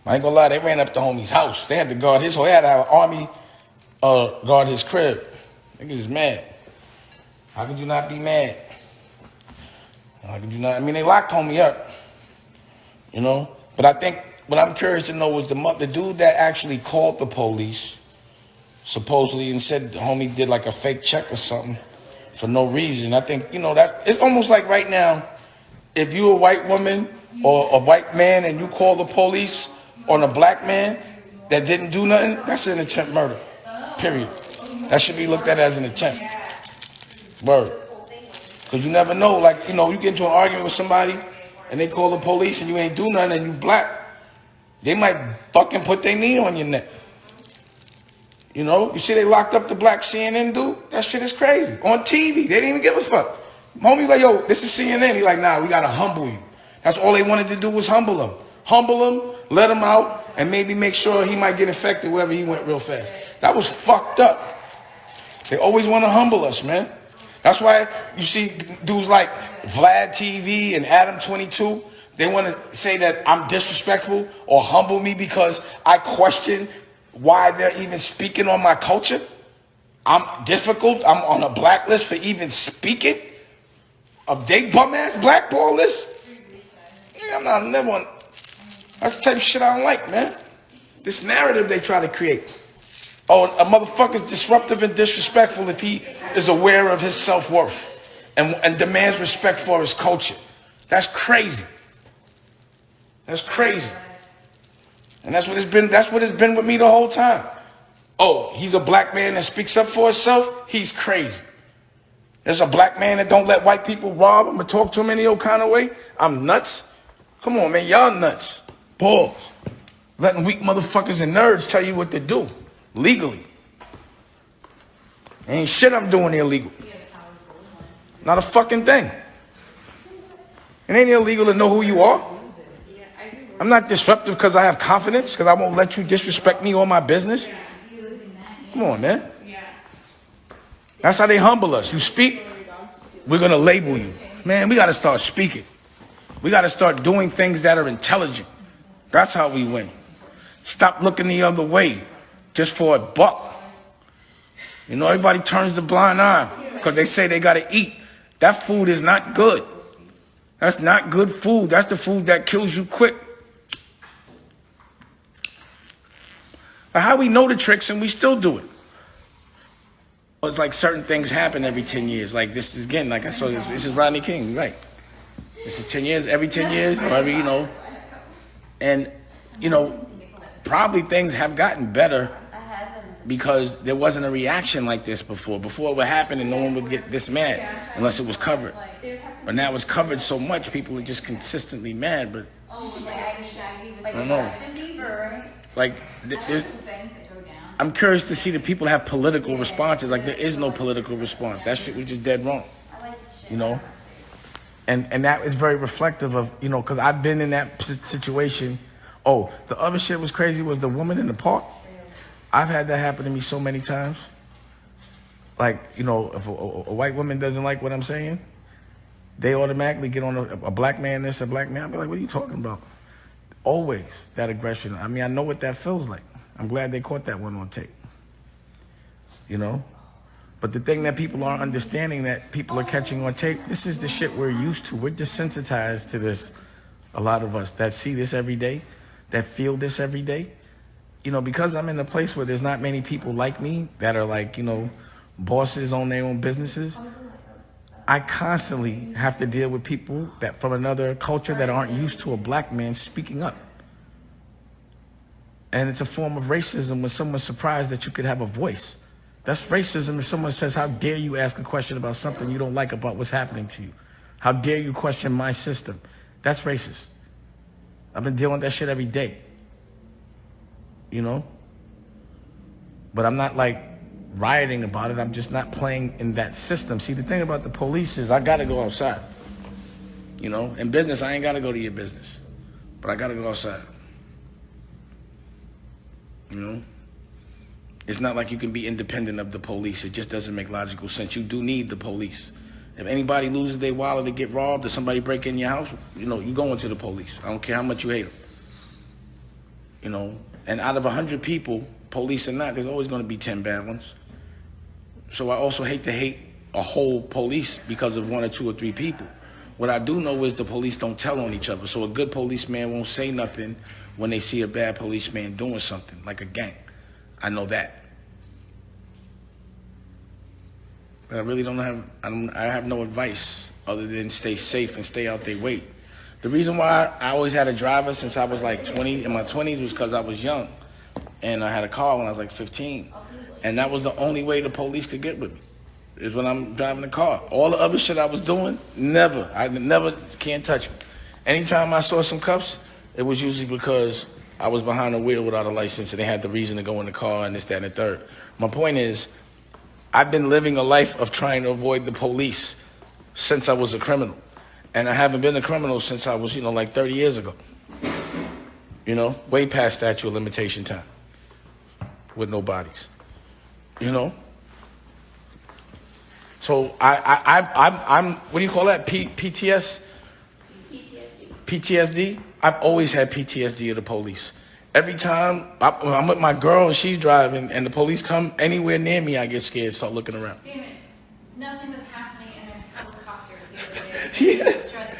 I ain't gonna lie, they ran up the homie's house. They had to guard his, they had to have an army guard his crib. Niggas is mad. How could you not be mad? How could you not? I mean, they locked homie up, you know? But I think what I'm curious to know was the dude that actually called the police, supposedly, and said the homie did like a fake check or something for no reason. I think, you know, it's almost like right now, if you a white woman or a white man and you call the police on a black man that didn't do nothing, that's an attempt murder, period. That should be looked at as an attempt. Word. Because you never know, like, you know, you get into an argument with somebody and they call the police and you ain't do nothing and you black, they might fucking put their knee on your neck. You know, you see they locked up the black CNN dude? That shit is crazy. On TV, they didn't even give a fuck. Homie like, yo, this is CNN. He like, nah, we gotta humble you. That's all they wanted to do was humble him. Humble him, let him out, and maybe make sure he might get infected wherever he went real fast. That was fucked up. They always want to humble us, man. That's why you see dudes like Vlad TV and Adam 22, they want to say that I'm disrespectful or humble me because I question why they're even speaking on my culture. I'm difficult. I'm on a blacklist for even speaking. A big bum ass blackball list. I'm not never on. That's the type of shit I don't like, man. This narrative they try to create. Oh, a motherfucker's disruptive and disrespectful if he is aware of his self-worth and demands respect for his culture. That's crazy. That's crazy. And that's what it's been with me the whole time. Oh, he's a black man that speaks up for himself? He's crazy. There's a black man that don't let white people rob him or talk to him any old kind of way? I'm nuts. Come on, man, y'all nuts. Pause. Letting weak motherfuckers and nerds tell you what to do. Legally. Ain't shit I'm doing illegal. Not a fucking thing. It ain't illegal to know who you are. I'm not disruptive because I have confidence, because I won't let you disrespect me or my business. Come on, man. That's how they humble us. You speak, we're going to label you. Man, we got to start speaking. We got to start doing things that are intelligent. That's how we win. Stop looking the other way just for a buck. You know, everybody turns the blind eye because they say they got to eat. That food is not good. That's not good food. That's the food that kills you quick. But how we know the tricks and we still do it? It's like certain things happen every 10 years. Like this is, again, like I saw this is Rodney King, right? This is 10 years, every 10 years, or every, you know. And, you know, probably things have gotten better because there wasn't a reaction like this before. Before it would happen and no one would get this mad unless it was covered. But now it's covered so much, people are just consistently mad. But I don't know. Like, I'm curious to see that people have political responses. Like, there is no political response. That shit was just dead wrong. You know? And that is very reflective of, you know, because I've been in that situation. Oh, the other shit was crazy was the woman in the park. I've had that happen to me so many times. Like, you know, if a white woman doesn't like what I'm saying, they automatically get on a black man, this, a black man. I'll be like, what are you talking about? Always that aggression. I mean, I know what that feels like. I'm glad they caught that one on tape. You know? But the thing that people aren't understanding, that people are catching on tape, this is the shit we're used to. We're desensitized to this, a lot of us that see this every day, that feel this every day. You know, because I'm in a place where there's not many people like me that are like, you know, bosses on their own businesses, I constantly have to deal with people that from another culture that aren't used to a black man speaking up. And it's a form of racism when someone's surprised that you could have a voice. That's racism if someone says, how dare you ask a question about something you don't like about what's happening to you? How dare you question my system? That's racist. I've been dealing with that shit every day. You know? But I'm not like rioting about it. I'm just not playing in that system. See, the thing about the police is I got to go outside. You know? In business, I ain't got to go to your business. But I got to go outside. You know? It's not like you can be independent of the police. It just doesn't make logical sense. You do need the police. If anybody loses their wallet to get robbed or somebody break in your house, you know, you go into the police. I don't care how much you hate them. you know. And out of 100 people, police or not, there's always going to be 10 bad ones. So I also hate to hate a whole police because of 1 or 2 or 3 people. What I do know is the police don't tell on each other. So a good policeman won't say nothing when they see a bad policeman doing something, like a gang. I know that. But I really don't have, I have no advice other than stay safe and stay out their way. The reason why I always had a driver since I was like 20, in my 20s, was because I was young. And I had a car when I was like 15. And that was the only way the police could get with me, is when I'm driving the car. All the other shit I was doing, never. I never, can't touch me. Anytime I saw some cuffs, it was usually because I was behind the wheel without a license and they had the reason to go in the car and this, that, and the third. My point is, I've been living a life of trying to avoid the police since I was a criminal. And I haven't been a criminal since I was, like 30 years ago. Way past statute of limitation time with no bodies. So I'm what do you call that? PTSD. PTSD. I've always had PTSD of the police. Every time I'm with my girl and she's driving and the police come anywhere near me, I get scared, start looking around. Damn it. Nothing was happening and there's helicopters the other day. Yeah. Stressed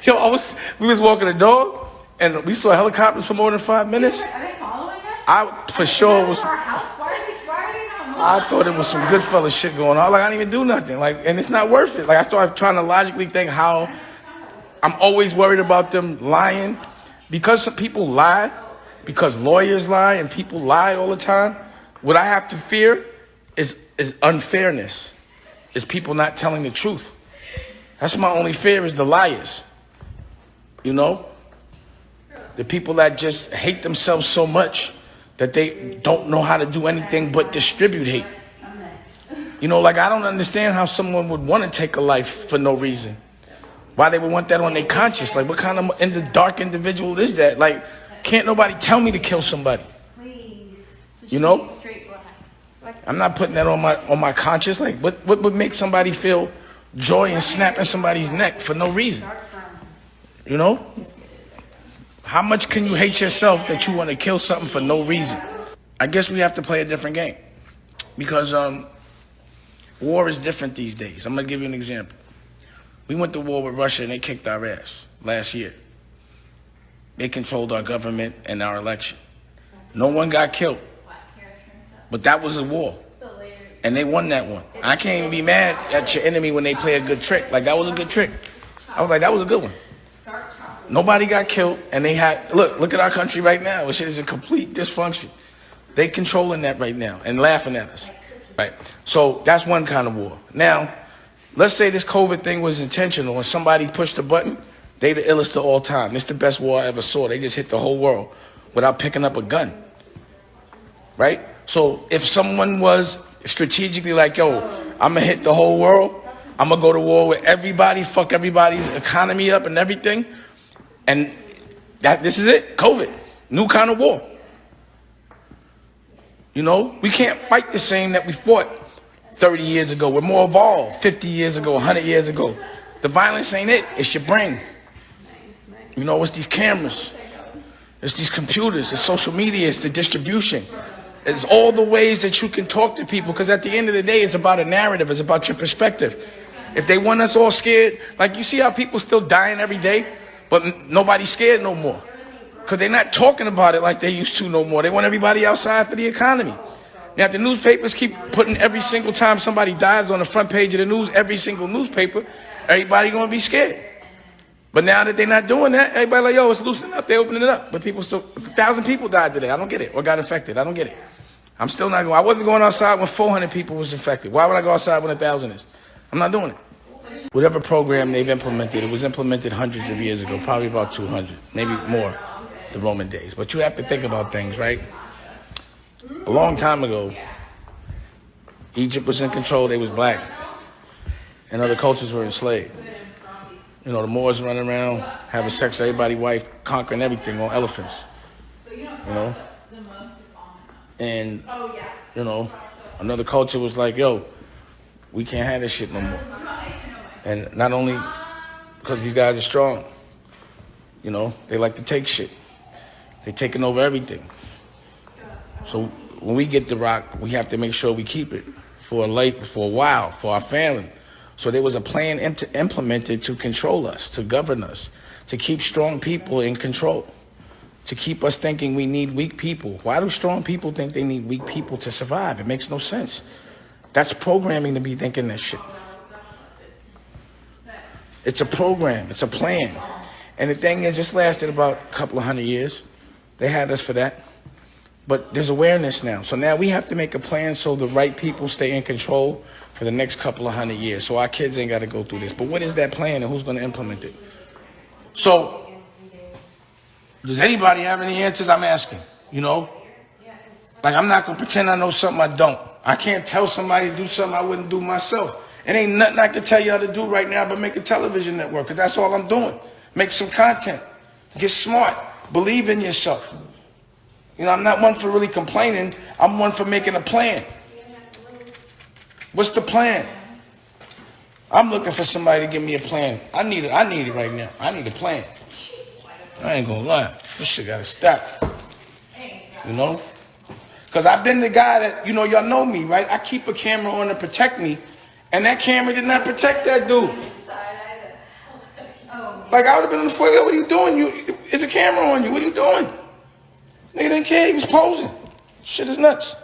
out. We was walking the dog and we saw helicopters for more than 5 minutes. Are they following us? I for sure was. Our house? Why are they not moving? I thought it was some good fella shit going on. Like, I didn't even do nothing. And it's not worth it. I started trying to logically think how I'm always worried about them lying. Because some people lie, because lawyers lie and people lie all the time, what I have to fear is unfairness, is people not telling the truth. That's my only fear, is the liars. The people that just hate themselves so much that they don't know how to do anything but distribute hate. I don't understand how someone would want to take a life for no reason. Why they would want that on their conscience. Like, what kind of dark individual is that? Like, can't nobody tell me to kill somebody? Please. I'm not putting that on my conscience. Like, what would make somebody feel joy in snapping somebody's neck for no reason? How much can you hate yourself that you want to kill something for no reason? I guess we have to play a different game. Because war is different these days. I'm going to give you an example. We went to war with Russia and they kicked our ass last year. They controlled our government and our election. No one got killed. But that was a war. And they won that one. I can't even be mad at your enemy when they play a good trick. Like, that was a good trick. I was like, that was a good one. Nobody got killed. And they had, look at our country right now. Which is a complete dysfunction. They controlling that right now and laughing at us. Right. So that's one kind of war. Now, let's say this COVID thing was intentional and somebody pushed a button, they the illest of all time. It's the best war I ever saw. They just hit the whole world without picking up a gun. Right? So if someone was strategically like, yo, I'm going to hit the whole world, I'm going to go to war with everybody, fuck everybody's economy up and everything, and this is it, COVID, new kind of war. We can't fight the same that we fought 30 years ago. We're more evolved 50 years ago, 100 years ago. The violence ain't it. It's your brain. It's these cameras. It's these computers. It's social media. It's the distribution. It's all the ways that you can talk to people. Because at the end of the day, it's about a narrative. It's about your perspective. If they want us all scared, like you see how people still dying every day, but nobody's scared no more. Because they're not talking about it like they used to no more. They want everybody outside for the economy. Now, if the newspapers keep putting every single time somebody dies on the front page of the news, every single newspaper, everybody going to be scared. But now that they're not doing that, everybody like, yo, it's loosening up. They're opening it up. But people still, 1,000 people died today. I don't get it. Or got infected. I don't get it. I'm still not going. I wasn't going outside when 400 people was infected. Why would I go outside when 1,000 is? I'm not doing it. Whatever program they've implemented, it was implemented hundreds of years ago, probably about 200, maybe more, the Roman days. But you have to think about things, right? A long time ago, Egypt was in control. They was black. And other cultures were enslaved. The Moors running around, having sex with everybody's wife, conquering everything on elephants. And, another culture was like, yo, we can't have this shit no more. And not only because these guys are strong, they like to take shit. They're taking over everything. So when we get the rock, we have to make sure we keep it for a while, for our family. So there was a plan implemented to control us, to govern us, to keep strong people in control, to keep us thinking we need weak people. Why do strong people think they need weak people to survive? It makes no sense. That's programming to be thinking that shit. It's a program. It's a plan. And the thing is, this lasted about a couple of 100 years. They had us for that. But there's awareness now. So now we have to make a plan so the right people stay in control for the next couple of 100 years. So our kids ain't got to go through this. But what is that plan and who's going to implement it? So, does anybody have any answers? I'm asking, you know? Like, I'm not going to pretend I know something I don't. I can't tell somebody to do something I wouldn't do myself. It ain't nothing I can tell y'all to do right now but make a television network, because that's all I'm doing. Make some content. Get smart. Believe in yourself. You know, I'm not one for really complaining. I'm one for making a plan. What's the plan? I'm looking for somebody to give me a plan. I need it right now. I need a plan. I ain't gonna lie. This shit gotta stop. You know? Because I've been the guy that, you know, y'all know me, right? I keep a camera on to protect me. And that camera did not protect that dude. Like, I would have been on the floor. What are you doing? There's a camera on you. What are you doing? Nigga didn't care. He was posing. Shit is nuts.